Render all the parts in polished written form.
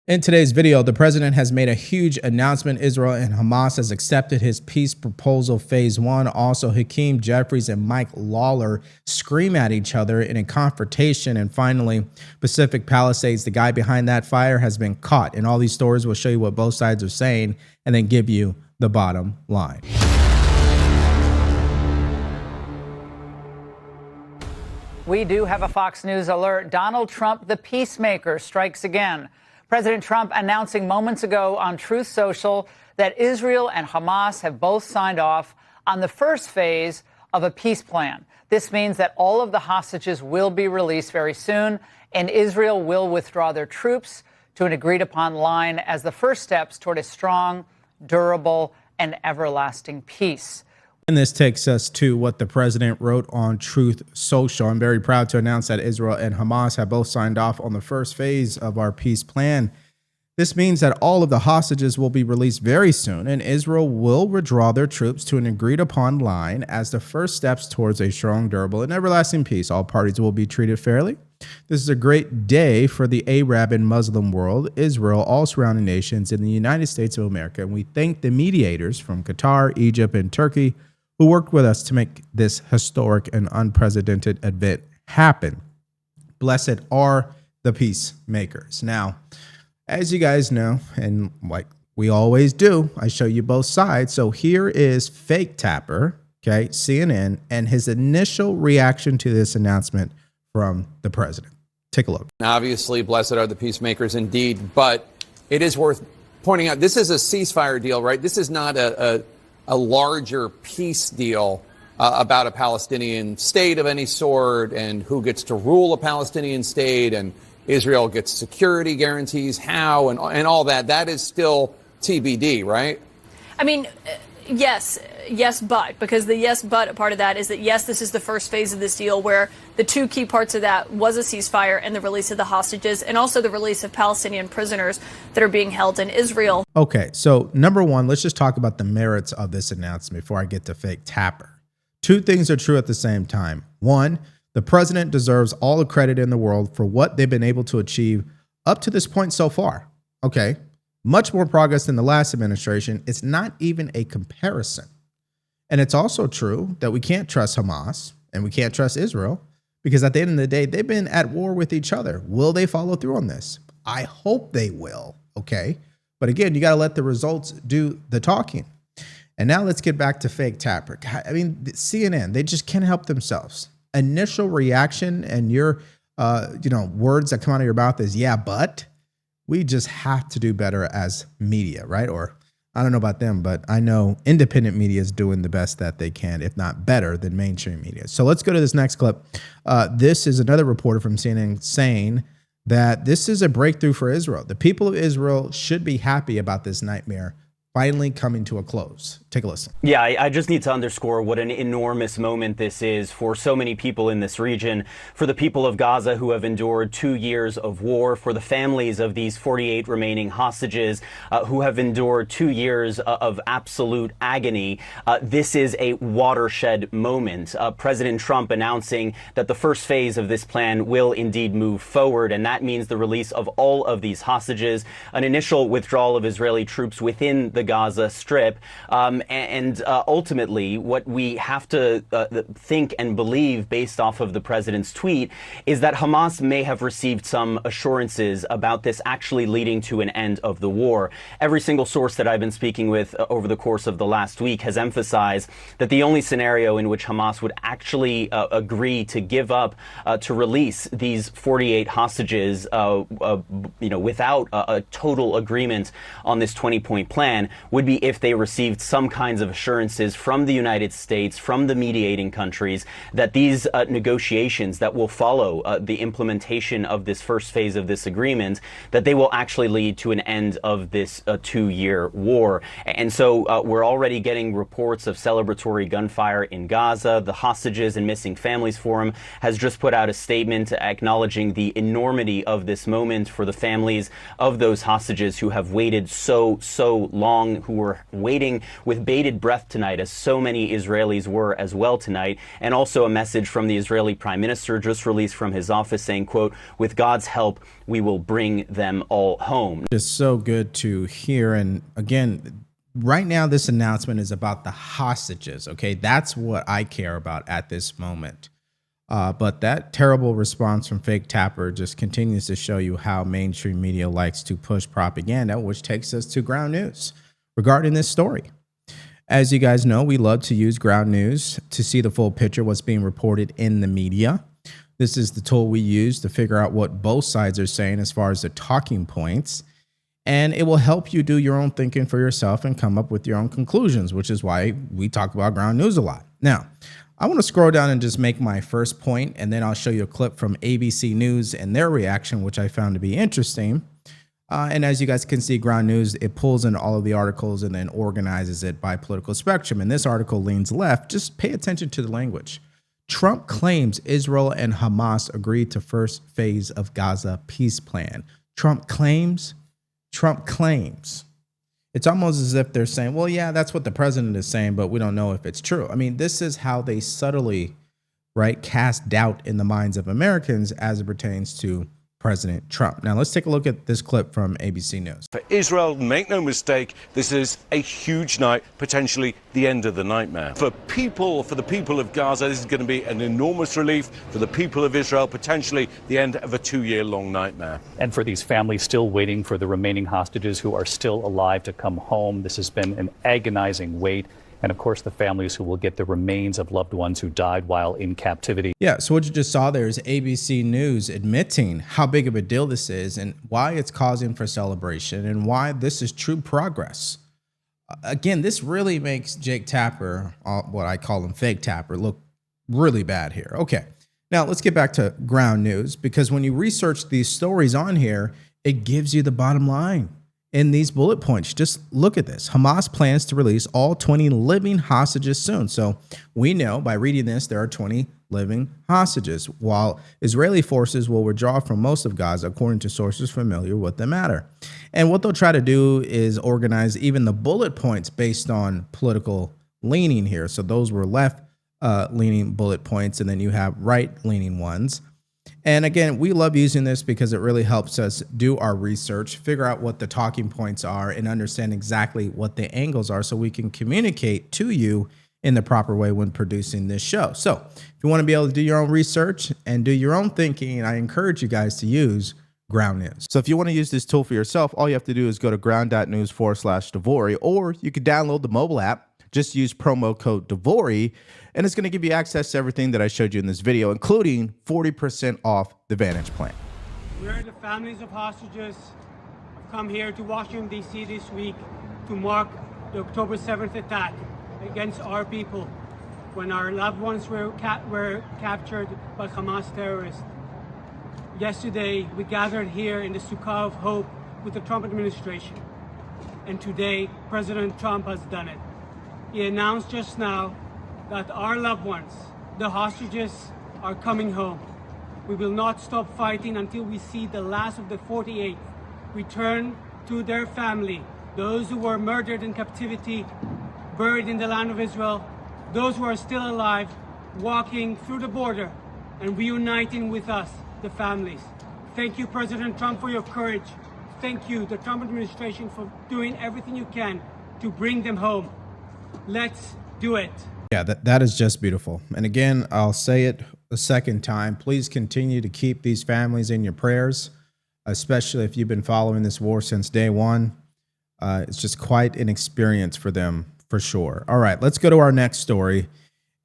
In today's video, the president has made a huge announcement. Israel and Hamas has accepted his peace proposal phase 1. Also, Hakeem Jeffries and Mike Lawler scream at each other in a confrontation. And finally, Pacific Palisades, the guy behind that fire, has been caught. And all these stories will show you what both sides are saying and then give you the bottom line. We do have a Fox News alert. Donald Trump, the peacemaker, strikes again. President Trump announcing moments ago on Truth Social that Israel and Hamas have both signed off on the first phase of a peace plan. This means that all of the hostages will be released very soon, and Israel will withdraw their troops to an agreed-upon line as the first steps toward a strong, durable, and everlasting peace. And this takes us to what the president wrote on Truth Social. I'm very proud to announce that Israel and Hamas have both signed off on the first phase of our peace plan. This means that all of the hostages will be released very soon, and Israel will withdraw their troops to an agreed-upon line as the first steps towards a strong, durable, and everlasting peace. All parties will be treated fairly. This is a great day for the Arab and Muslim world, Israel, all surrounding nations, in the United States of America. And we thank the mediators from Qatar, Egypt, and Turkey who worked with us to make this historic and unprecedented event happen. Blessed are the peacemakers. Now, as you guys know, and like we always do, I show you both sides. So here is Fake Tapper, okay, CNN, and his initial reaction to this announcement from the president. Take a look. Obviously, blessed are the peacemakers indeed, but it is worth pointing out, this is a ceasefire deal, right? This is not a larger peace deal about a Palestinian state of any sort and who gets to rule a Palestinian state, and Israel gets security guarantees, how, and all that. That is still TBD, right? I mean, yes, but, because the yes, but part of that is that, yes, this is the first phase of this deal where the two key parts of that was a ceasefire and the release of the hostages and also the release of Palestinian prisoners that are being held in Israel. Okay, so number one, let's just talk about the merits of this announcement before I get to Fake Tapper. Two things are true at the same time. One, the president deserves all the credit in the world for what they've been able to achieve up to this point so far. Okay, much more progress than the last administration. It's not even a comparison. And it's also true that we can't trust Hamas and we can't trust Israel because at the end of the day, they've been at war with each other. Will they follow through on this? I hope they will. Okay. But again, you got to let the results do the talking. And now let's get back to Fake Tapper. I mean, CNN, they just can't help themselves. Initial reaction and your, words that come out of your mouth is, yeah, but we just have to do better as media, right? Or I don't know about them, but I know independent media is doing the best that they can, if not better than mainstream media. So let's go to this next clip. This is another reporter from CNN saying that this is a breakthrough for Israel. The people of Israel should be happy about this nightmare finally coming to a close. Take a listen. Yeah, I just need to underscore what an enormous moment this is for so many people in this region, for the people of Gaza who have endured 2 years of war, for the families of these 48 remaining hostages who have endured 2 years of absolute agony. This is a watershed moment. President Trump announcing that the first phase of this plan will indeed move forward, and that means the release of all of these hostages, an initial withdrawal of Israeli troops within the Gaza Strip, and ultimately what we have to think and believe based off of the president's tweet is that Hamas may have received some assurances about this actually leading to an end of the war. Every single source that I've been speaking with over the course of the last week has emphasized that the only scenario in which Hamas would actually agree to give up to release these 48 hostages without a total agreement on this 20-point plan would be if they received some kinds of assurances from the United States, from the mediating countries, that these negotiations that will follow the implementation of this first phase of this agreement, that they will actually lead to an end of this 2-year war. And so we're already getting reports of celebratory gunfire in Gaza. The Hostages and Missing Families Forum has just put out a statement acknowledging the enormity of this moment for the families of those hostages who have waited so long, who were waiting with with bated breath tonight, as so many Israelis were as well tonight. And also a message from the Israeli Prime Minister just released from his office saying, quote, "With God's help, we will bring them all home." It's so good to hear. And again, right now, this announcement is about the hostages. Okay, that's what I care about at this moment. But that terrible response from Fake Tapper just continues to show you how mainstream media likes to push propaganda, which takes us to ground news regarding this story. As you guys know, we love to use ground news to see the full picture, what's being reported in the media. This is the tool we use to figure out what both sides are saying as far as the talking points. And it will help you do your own thinking for yourself and come up with your own conclusions, which is why we talk about ground news a lot. Now, I want to scroll down and just make my first point, and then I'll show you a clip from ABC News and their reaction, which I found to be interesting. And as you guys can see, ground news, it pulls in all of the articles and then organizes it by political spectrum. And this article leans left. Just pay attention to the language. Trump claims Israel and Hamas agreed to first phase of Gaza peace plan. Trump claims. It's almost as if they're saying, well, yeah, that's what the president is saying, but we don't know if it's true. I mean, this is how they subtly, right, cast doubt in the minds of Americans as it pertains to President Trump. Now, let's take a look at this clip from ABC News. For Israel, make no mistake, this is a huge night, potentially the end of the nightmare. For the people of Gaza, this is going to be an enormous relief. For the people of Israel, potentially the end of a 2-year-long nightmare. And for these families still waiting for the remaining hostages who are still alive to come home, this has been an agonizing wait. And of course, the families who will get the remains of loved ones who died while in captivity. Yeah, so what you just saw there is ABC News admitting how big of a deal this is and why it's causing for celebration and why this is true progress. Again, this really makes Jake Tapper, what I call him Fake Tapper, look really bad here. Okay, now let's get back to ground news, because when you research these stories on here, it gives you the bottom line. In these bullet points, just look at this. Hamas plans to release all 20 living hostages soon. So we know by reading this, there are 20 living hostages, while Israeli forces will withdraw from most of Gaza, according to sources familiar with the matter. And what they'll try to do is organize even the bullet points based on political leaning here. So those were left leaning bullet points, and then you have right leaning ones. And again, we love using this because it really helps us do our research, figure out what the talking points are, and understand exactly what the angles are so we can communicate to you in the proper way when producing this show. So if you want to be able to do your own research and do your own thinking, I encourage you guys to use ground news. So if you want to use this tool for yourself, all you have to do is go to ground.news/Devori, or you could download the mobile app. Just use promo code Devori, and it's going to give you access to everything that I showed you in this video, including 40% off the Vantage plan. We're the families of hostages have come here to Washington, D.C. this week to mark the October 7th attack against our people when our loved ones were captured by Hamas terrorists. Yesterday, we gathered here in the Sukkah of Hope with the Trump administration, and today, President Trump has done it. He announced just now that our loved ones, the hostages, are coming home. We will not stop fighting until we see the last of the 48 return to their family, those who were murdered in captivity, buried in the land of Israel, those who are still alive, walking through the border and reuniting with us, the families. Thank you, President Trump, for your courage. Thank you, the Trump administration, for doing everything you can to bring them home. Let's do it. Yeah, that is just beautiful. And again, I'll say it a second time. Please continue to keep these families in your prayers, especially if you've been following this war since day one. It's just quite an experience for them, for sure. All right, let's go to our next story.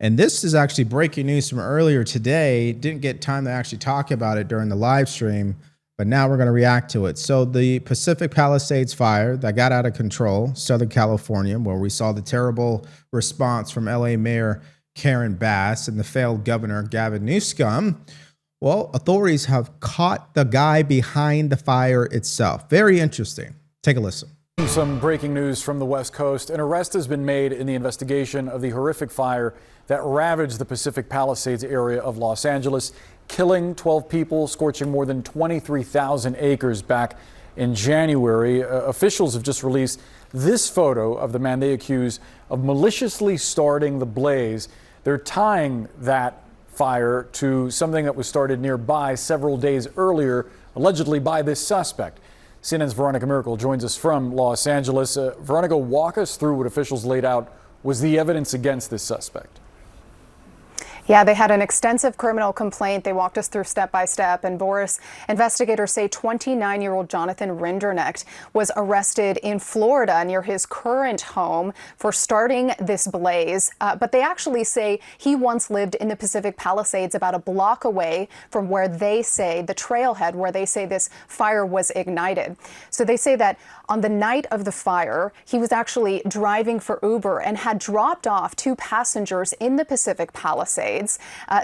And this is actually breaking news from earlier today. Didn't get time to actually talk about it during the live stream, but now we're going to react to it. So the Pacific Palisades fire that got out of control, Southern California, where we saw the terrible response from LA Mayor Karen Bass and the failed Governor Gavin Newsom. Well, authorities have caught the guy behind the fire itself. Very interesting. Take a listen. Some breaking news from the West Coast. An arrest has been made in the investigation of the horrific fire that ravaged the Pacific Palisades area of Los Angeles, killing 12 people, scorching more than 23,000 acres back in January. Officials have just released this photo of the man they accuse of maliciously starting the blaze. They're tying that fire to something that was started nearby several days earlier, allegedly by this suspect. CNN's Veronica Miracle joins us from Los Angeles. Veronica, walk us through what officials laid out was the evidence against this suspect. Yeah, they had an extensive criminal complaint. They walked us through step by step. And Boris, investigators say 29-year-old Jonathan Rinderknecht was arrested in Florida near his current home for starting this blaze. But they actually say he once lived in the Pacific Palisades, about a block away from where they say the trailhead, where they say this fire was ignited. So they say that on the night of the fire, he was actually driving for Uber and had dropped off 2 passengers in the Pacific Palisades.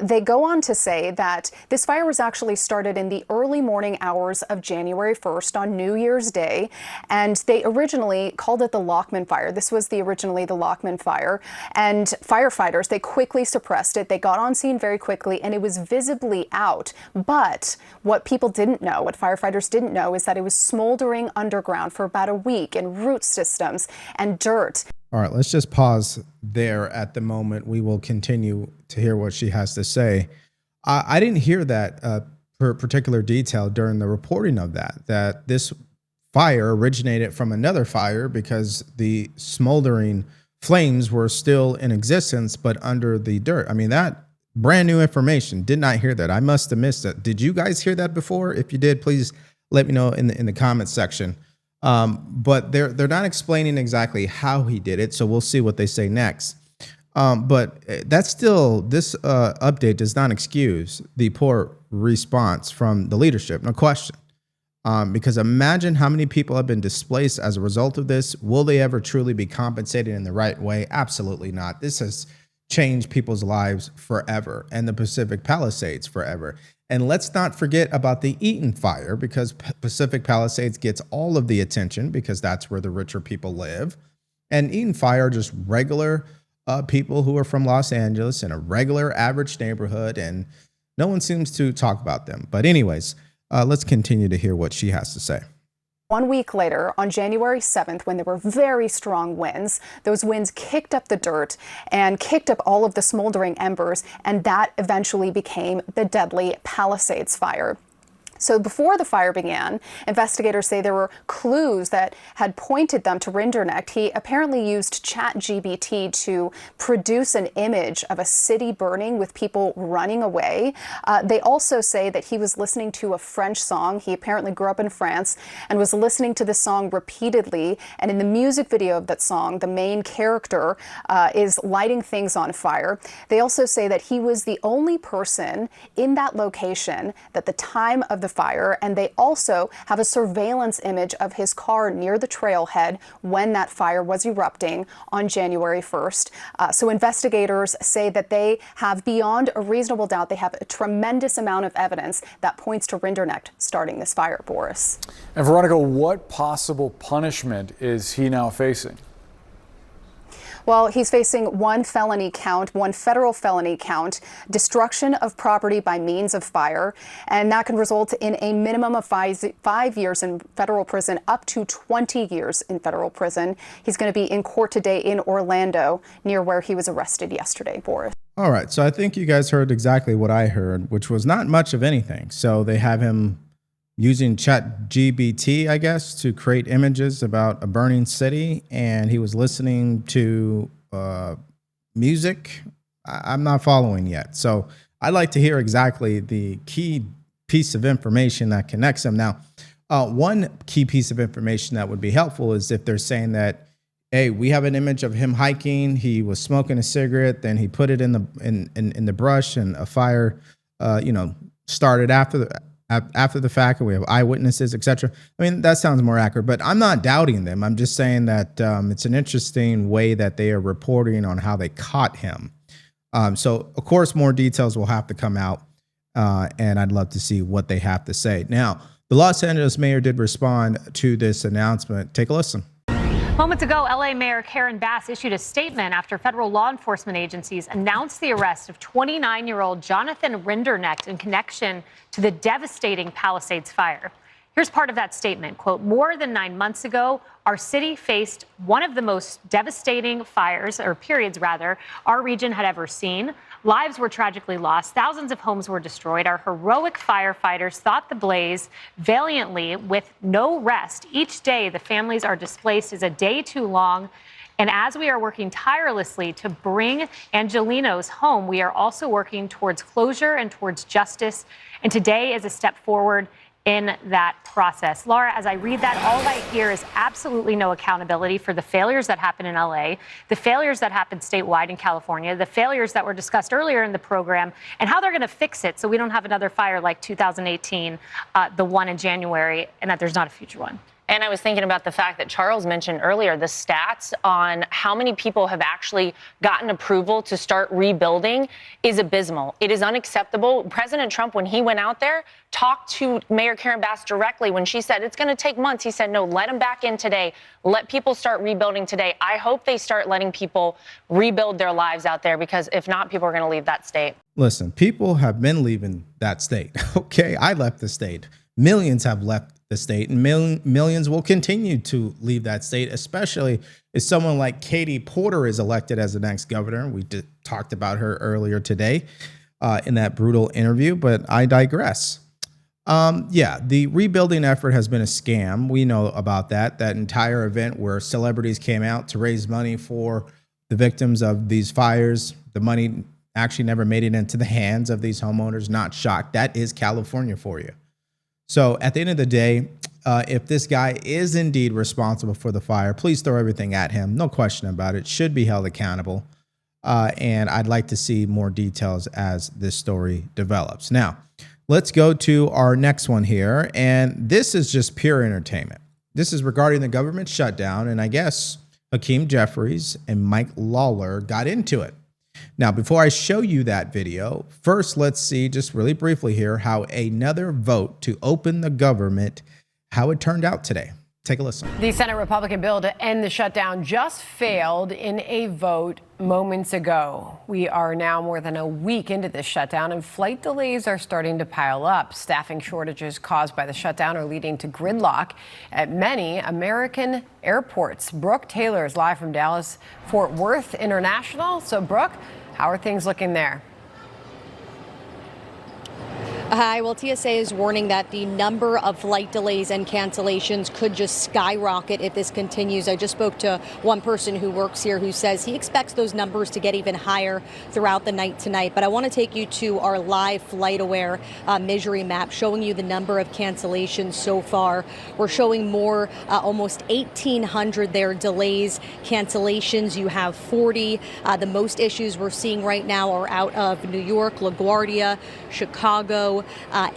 They go on to say that this fire was actually started in the early morning hours of January 1st on New Year's Day, and they originally called it the Lockman fire. This was originally the Lockman fire, and firefighters, they quickly suppressed it. They got on scene very quickly, and it was visibly out. But what people didn't know, what firefighters didn't know, is that it was smoldering underground for about a week in root systems and dirt. All right, let's just pause there at the moment. We will continue to hear what she has to say. I didn't hear that particular detail during the reporting of that this fire originated from another fire because the smoldering flames were still in existence, but under the dirt. I mean, that brand new information. Did not hear that. I must have missed it. Did you guys hear that before? If you did, please let me know in the comments section. But they're not explaining exactly how he did it, so we'll see what they say next. But that's still, this update does not excuse the poor response from the leadership, no question. Because imagine how many people have been displaced as a result of this. Will they ever truly be compensated in the right way? Absolutely not. This has changed people's lives forever, and the Pacific Palisades forever. And let's not forget about the Eaton fire, because Pacific Palisades gets all of the attention because that's where the richer people live. And Eaton fire are just regular people who are from Los Angeles in a regular average neighborhood, and no one seems to talk about them. But anyways, let's continue to hear what she has to say. 1 week later, on January 7th, when there were very strong winds, those winds kicked up the dirt and kicked up all of the smoldering embers, and that eventually became the deadly Palisades fire. So before the fire began, investigators say there were clues that had pointed them to Rinderknecht. He apparently used ChatGPT to produce an image of a city burning with people running away. They also say that he was listening to a French song. He apparently grew up in France and was listening to the song repeatedly. And in the music video of that song, the main character is lighting things on fire. They also say that he was the only person in that location at the time of the fire, and they also have a surveillance image of his car near the trailhead when that fire was erupting on January 1st. So investigators say that they have, beyond a reasonable doubt, they have a tremendous amount of evidence that points to Rinderknecht starting this fire, Boris. And Veronica, what possible punishment is he now facing? Well, he's facing one federal felony count, destruction of property by means of fire, and that can result in a minimum of 5 years in federal prison, up to 20 years in federal prison. He's going to be in court today in Orlando, near where he was arrested yesterday, Boris. All right, so I think you guys heard exactly what I heard, which was not much of anything. So they have him using ChatGPT, I guess, to create images about a burning city, and he was listening to music. I'm not following yet. So I'd like to hear exactly the key piece of information that connects them. Now, one key piece of information that would be helpful is if they're saying that, hey, we have an image of him hiking, he was smoking a cigarette, then he put it in the brush, and a fire, started after the fact, and we have eyewitnesses, etc. I mean, that sounds more accurate, but I'm not doubting them. I'm just saying that it's an interesting way that they are reporting on how they caught him. So, of course, more details will have to come out, and I'd love to see what they have to say. Now, the Los Angeles mayor did respond to this announcement. Take a listen. Moments ago, LA Mayor Karen Bass issued a statement after federal law enforcement agencies announced the arrest of 29-year-old Jonathan Rinderknecht in connection to the devastating Palisades fire. Here's part of that statement, quote, "More than 9 months ago, our city faced one of the most devastating fires, or periods rather, our region had ever seen. Lives were tragically lost. Thousands of homes were destroyed. Our heroic firefighters fought the blaze valiantly with no rest. Each day the families are displaced is a day too long. And as we are working tirelessly to bring Angelinos home, we are also working towards closure and towards justice. And today is a step forward in that process." Laura, as I read that, all I hear is absolutely no accountability for the failures that happened in LA, the failures that happened statewide in California, the failures that were discussed earlier in the program, and how they're going to fix it so we don't have another fire like 2018, the one in January, and that there's not a future one. And I was thinking about the fact that Charles mentioned earlier, the stats on how many people have actually gotten approval to start rebuilding is abysmal. It is unacceptable. President Trump, when he went out there, talked to Mayor Karen Bass directly. When she said it's going to take months, he said, no, let them back in today. Let people start rebuilding today. I hope they start letting people rebuild their lives out there, because if not, people are going to leave that state. Listen, people have been leaving that state. Okay, I left the state. Millions have left the state, and millions will continue to leave that state, especially if someone like Katie Porter is elected as the next governor. We talked about her earlier today in that brutal interview, but I digress. Yeah, the rebuilding effort has been a scam. We know about that entire event where celebrities came out to raise money for the victims of these fires. The money actually never made it into the hands of these homeowners. Not shocked. That is California for you. So at the end of the day, if this guy is indeed responsible for the fire, please throw everything at him. No question about it. Should be held accountable. And I'd like to see more details as this story develops. Now, let's go to our next one here. And this is just pure entertainment. This is regarding the government shutdown. And I guess Hakeem Jeffries and Mike Lawler got into it. Now, before I show you that video, first, let's see just really briefly here how another vote to open the government, how it turned out today. Take a listen. The Senate Republican bill to end the shutdown just failed in a vote moments ago. We are now more than a week into this shutdown, and flight delays are starting to pile up. Staffing shortages caused by the shutdown are leading to gridlock at many American airports. Brooke Taylor is live from Dallas Fort Worth International. So, Brooke, how are things looking there? Hi. Well, TSA is warning that the number of flight delays and cancellations could just skyrocket if this continues. I just spoke to one person who works here who says he expects those numbers to get even higher throughout the night tonight. But I want to take you to our live FlightAware misery map showing you the number of cancellations so far. We're showing more, almost 1,800 there, delays, cancellations. You have 40. The most issues we're seeing right now are out of New York, LaGuardia, Chicago,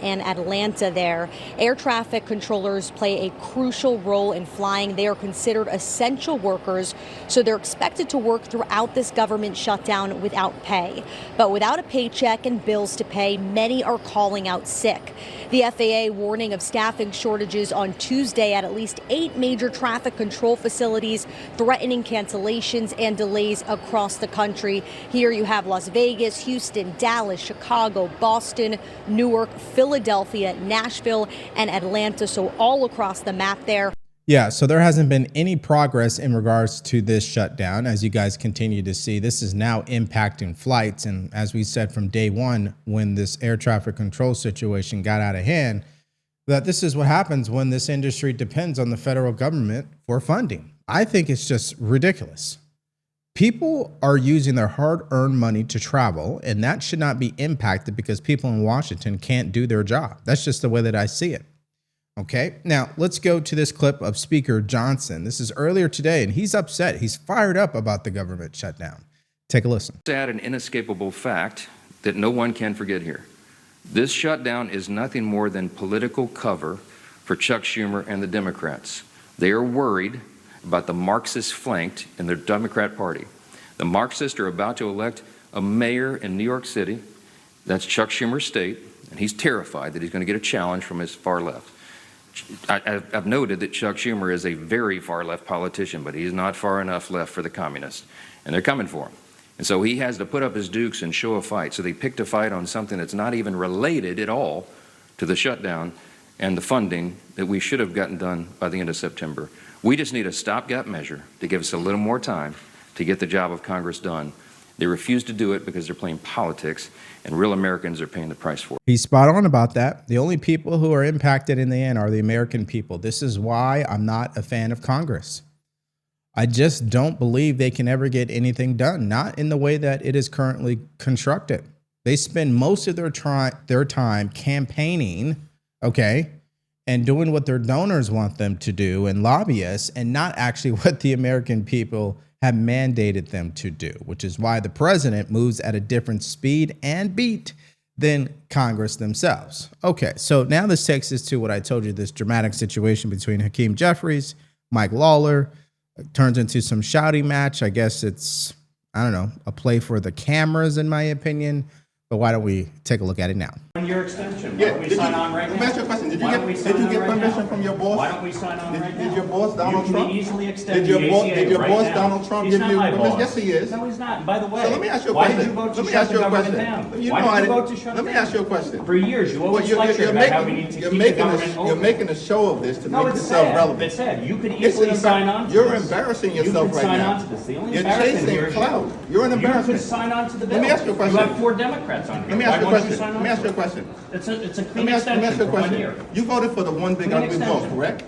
and Atlanta there. Air traffic controllers play a crucial role in flying. They are considered essential workers, so they're expected to work throughout this government shutdown without pay. But without a paycheck and bills to pay, many are calling out sick. The FAA warning of staffing shortages on Tuesday at least 8 major traffic control facilities, threatening cancellations and delays across the country. Here you have Las Vegas, Houston, Dallas, Chicago, Boston, Newark, Philadelphia, Nashville, and Atlanta. So all across the map there. Yeah, so there hasn't been any progress in regards to this shutdown. As you guys continue to see, this is now impacting flights. And as we said from day one, when this air traffic control situation got out of hand, that this is what happens when this industry depends on the federal government for funding. I think it's just ridiculous. People are using their hard-earned money to travel, and that should not be impacted because people in Washington can't do their job. That's just the way that I see it. Okay, now let's go to this clip of Speaker Johnson. This is earlier today, and he's upset. He's fired up about the government shutdown. Take a listen. Sad and inescapable fact that no one can forget here. This shutdown is nothing more than political cover for Chuck Schumer and the Democrats. They are worried about the Marxist flanked in their Democrat Party. The Marxists are about to elect a mayor in New York City. That's Chuck Schumer's state, and he's terrified that he's going to get a challenge from his far left. I've noted that Chuck Schumer is a very far left politician, but he's not far enough left for the communists, and they're coming for him. And so he has to put up his dukes and show a fight. So they picked a fight on something that's not even related at all to the shutdown, and the funding that we should have gotten done by the end of September. We just need a stopgap measure to give us a little more time to get the job of Congress done. They refuse to do it because they're playing politics, and real Americans are paying the price for it. He's spot on about that. The only people who are impacted in the end are the American people. This is why I'm not a fan of Congress. I just don't believe they can ever get anything done, not in the way that it is currently constructed. They spend most of their time campaigning, okay, and doing what their donors want them to do and lobbyists, and not actually what the American people have mandated them to do, which is why the president moves at a different speed and beat than Congress themselves. Okay, so now this takes us to what I told you, this dramatic situation between Hakeem Jeffries, Mike Lawler. It turns into some shouting match. I guess it's, I don't know, a play for the cameras, in my opinion. But why don't we take a look at it now? Your extension. Why don't we sign on right now? Let me ask you a question. Did you get permission from your boss? Why don't we sign on right now? Did your boss, Donald Trump? You can easily extend Did your the ACA boss, right now. Donald Trump, He's give not you my permission? boss. Yes, he is. No, he's not. And by the way, So let me ask you a why question. did you vote to Let me shut ask the you a government question. down? You Why know did I you didn't- vote to shut Let it me down? ask you a question. For years, you Well, always lectured about how we need to keep the government open. You're making a show of this to No, make it's yourself sad. relevant. It's sad. You could easily sign on to You're this. embarrassing You yourself could right sign now. on to this. The only You're embarrassment here chasing is clout. you. You're an You embarrassment. could sign on to the bill. Let me ask you a question. You have 4 Democrats on here. Let me ask you a Why won't question. sign on Let me ask to you a it? question. It's a Let clean me ask you extension a for 1 question. year. You voted for the one big Clean ugly bill, extension. correct?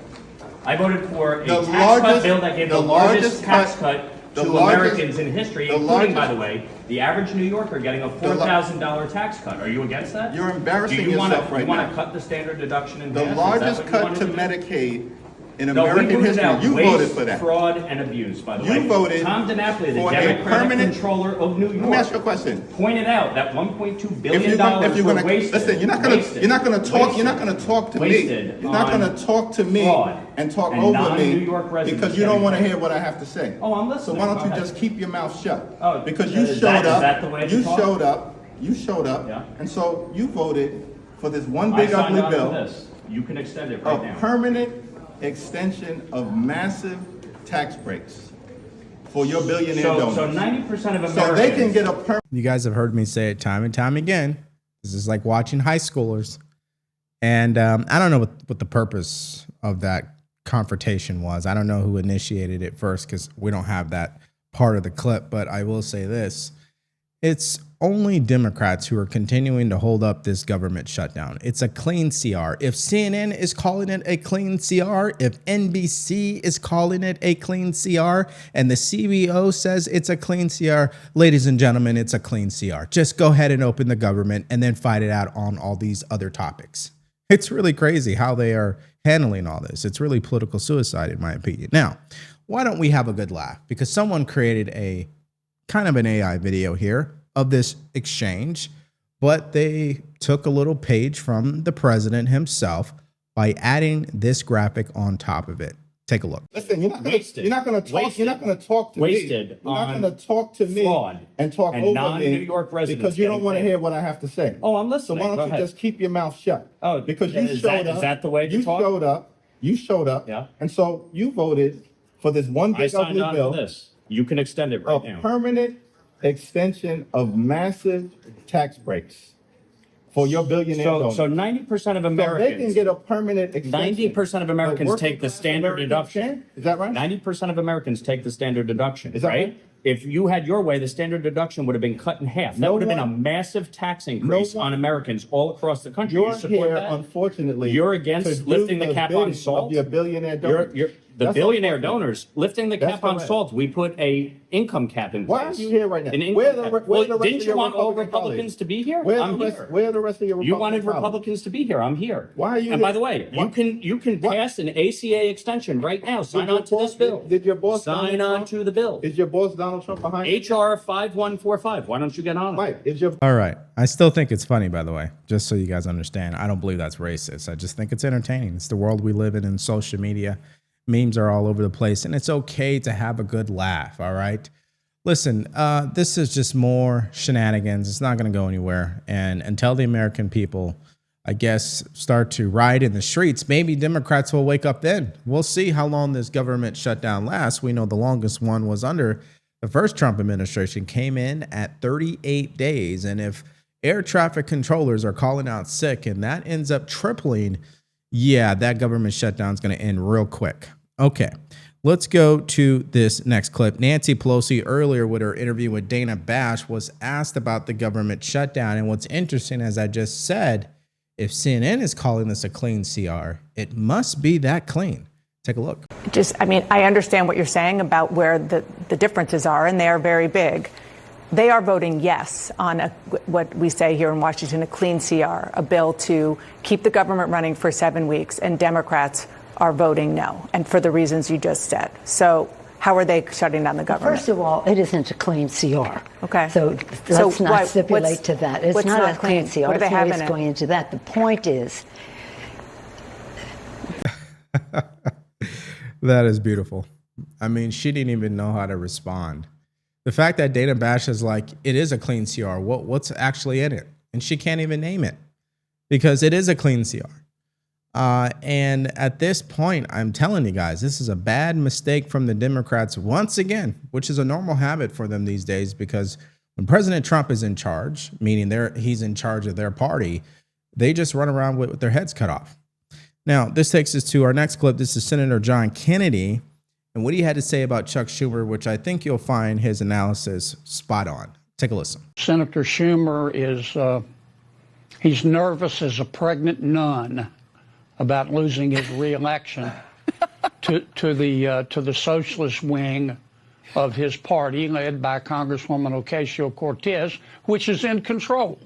I voted for a The tax largest- cut bill that gave the largest tax cut the to largest- Americans in history, the including, by largest- the way, the average New Yorker getting a $4,000 tax cut. Are you against that? You're embarrassing Do you yourself right you want now. to cut the standard deduction in The half? Is that largest what you cut want to do? Medicaid in No, we American rooted history. out You waste, voted for that. fraud, and abuse, by the You way. voted Tom DiNapoli, the for a Democratic permanent- controller of New York, Let me ask you a question. pointed out that $1.2 If billion you're gonna wasted. listen, you're not gonna talk. You're not gonna talk to me. Wasted You're not gonna on talk to me fraud and talk and over non-New me York residents because you don't getting want to paid. hear what I have to say. Oh, I'm listening. So why don't Go you ahead. just keep your mouth shut? Oh, Because you is showed that- is up. that the way to You talk? showed up. You showed up. Yeah. And so you voted for this one I big signed ugly on to bill. this. You can extend it A right now. permanent extension of massive tax breaks for your billionaire donors. So 90% of Americans. So they can get a permanent. You guys have heard me say it time and time again. This is like watching high schoolers. And I don't know what the purpose of that confrontation was. I don't know who initiated it first because we don't have that part of the clip. But I will say this. It's only Democrats who are continuing to hold up this government shutdown. It's a clean CR. If CNN is calling it a clean CR, if NBC is calling it a clean CR, and the CBO says it's a clean CR, ladies and gentlemen, it's a clean CR. Just go ahead and open the government and then fight it out on all these other topics. It's really crazy how they are handling all this. It's really political suicide, in my opinion. Now, why don't we have a good laugh? Because someone created a kind of an AI video here of this exchange, but they took a little page from the president himself by adding this graphic on top of it. Take a look. Listen, you're not gonna Wasted. you're not gonna talk. Wasted. You're not gonna talk to Wasted me. You're not on gonna talk to me fraud and talk and over non-New me York residents because you don't getting want to paid. hear what I have to say. Oh, I'm So listening. why Go don't you ahead. just keep your mouth shut? Oh, because you is showed that- up. is that the way to you talk? showed up. You showed up. Yeah. And so you voted for this one I big signed ugly on bill, to this. You can extend it right a now. permanent extension of massive tax breaks for your billionaire donors. So 90% of So Americans. they can get a permanent extension. 90% of Americans take the standard deduction. Is that right? 90% of Americans take the standard deduction. Is that right? right? If you had your way, the standard deduction would have been cut in half. That No would have been a one- massive tax increase No one- on Americans all across the country. You're You support here, that? unfortunately. You're to against do lifting the cap on bidding salt? of your billionaire donors. The That's billionaire unfortunate. donors lifting the That's cap on correct. salt. We put a income cap in place. Why are you here right now? An income Where the cap. re- where Well, the rest didn't of you your want all Republican Republicans colleagues? to be here? Where I'm the here. rest, where are the rest of your You Republican wanted colleagues? Republicans to be here. I'm here. Why are you And here? by the way, What- you can pass an ACA extension right now. Sign your on to this boss- bill. Did your boss Sign Donald on Trump- to the bill. Is your boss Donald Trump behind you? HR 5145. Why don't you get on it? Mike, is your All right. I still think it's funny, by the way, just so you guys understand. I don't believe that's racist. I just think it's entertaining. It's the world we live in social media. Memes are all over the place, and it's okay to have a good laugh, all right? Listen, this is just more shenanigans. It's not going to go anywhere. And until the American people, I guess, start to riot in the streets, maybe Democrats will wake up then. We'll see how long this government shutdown lasts. We know the longest one was under the first Trump administration, came in at 38 days. And if air traffic controllers are calling out sick and that ends up tripling yeah, that government shutdown is going to end real quick. Okay, let's go to this next clip. Nancy Pelosi earlier with her interview with Dana Bash was asked about the government shutdown. And what's interesting, as I just said, if CNN is calling this a clean CR, it must be that clean. Take a look. I understand what you're saying about where the differences are, and they are very big. They are voting yes on what we say here in Washington, a clean CR, a bill to keep the government running for 7 weeks, and Democrats are voting no, and for the reasons you just said. So how are they shutting down the government? First of all, it isn't a clean CR. Okay. So let's not stipulate to that. It's not a clean CR. What do they have in it's it? going into that. The point is... That is beautiful. I mean, she didn't even know how to respond. The fact that Dana Bash is like, it is a clean CR. What's actually in it? And she can't even name it because it is a clean CR. And at this point, I'm telling you guys, this is a bad mistake from the Democrats once again, which is a normal habit for them these days, because when President Trump is in charge, meaning he's in charge of their party, they just run around with their heads cut off. Now, this takes us to our next clip. This is Senator John Kennedy and what he had to say about Chuck Schumer, which I think you'll find his analysis spot on. Take a listen. Senator Schumer he's nervous as a pregnant nun about losing his reelection to the socialist wing of his party, led by Congresswoman Ocasio-Cortez, which is in control.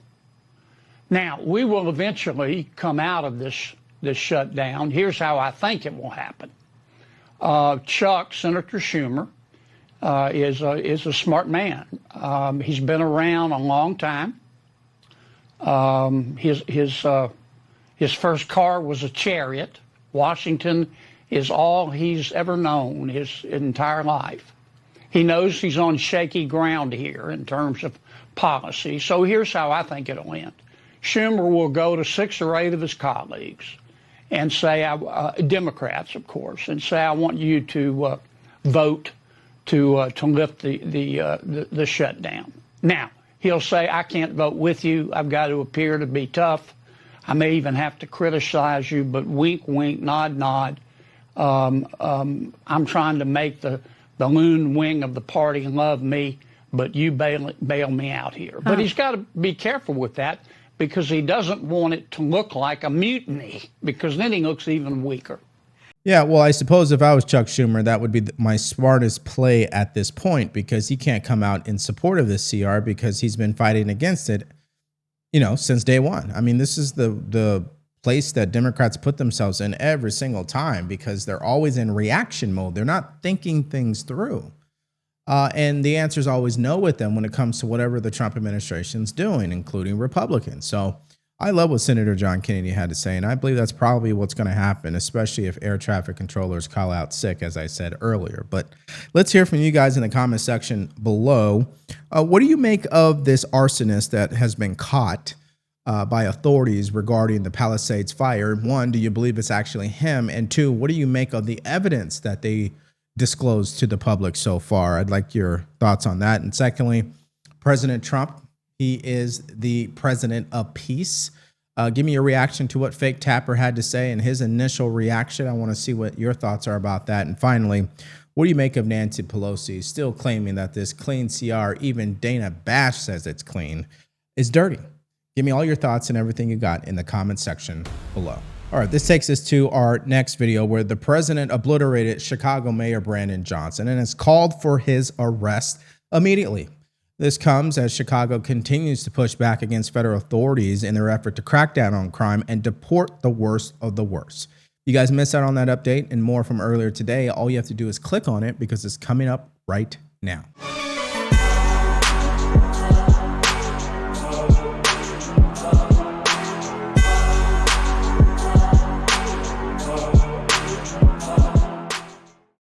Now, we will eventually come out of this shutdown. Here's how I think it will happen. Senator Schumer, is a smart man. He's been around a long time. His first car was a Chariot. Washington is all he's ever known his entire life. He knows he's on shaky ground here in terms of policy. So here's how I think it'll end. Schumer will go to 6 or 8 of his colleagues and say, Democrats, of course, and say, I want you to vote to lift the shutdown. Now, he'll say, I can't vote with you. I've got to appear to be tough. I may even have to criticize you, but wink, wink, nod, nod. I'm trying to make the loon wing of the party love me, but you bail me out here. But he's got to be careful with that, because he doesn't want it to look like a mutiny, because then he looks even weaker. Yeah, well, I suppose if I was Chuck Schumer, that would be my smartest play at this point, because he can't come out in support of this CR because he's been fighting against it, since day one. I mean, this is the place that Democrats put themselves in every single time, because they're always in reaction mode. They're not thinking things through. And the answer is always no with them when it comes to whatever the Trump administration's doing, including Republicans. So I love what Senator John Kennedy had to say, and I believe that's probably what's going to happen, especially if air traffic controllers call out sick, as I said earlier. But let's hear from you guys in the comment section below. What do you make of this arsonist that has been caught by authorities regarding the Palisades fire? 1, do you believe it's actually him? And 2, what do you make of the evidence that they disclosed to the public so far? I'd like your thoughts on that. And secondly, President Trump, he is the president of peace. Give me your reaction to what Fake Tapper had to say and his initial reaction. I want to see what your thoughts are about that. And finally, what do you make of Nancy Pelosi still claiming that this clean CR, even Dana Bash says it's clean, is dirty? Give me all your thoughts and everything you got in the comment section below. All right, this takes us to our next video where the president obliterated Chicago Mayor Brandon Johnson and has called for his arrest immediately. This comes as Chicago continues to push back against federal authorities in their effort to crack down on crime and deport the worst of the worst. You guys missed out on that update and more from earlier today. All you have to do is click on it because it's coming up right now.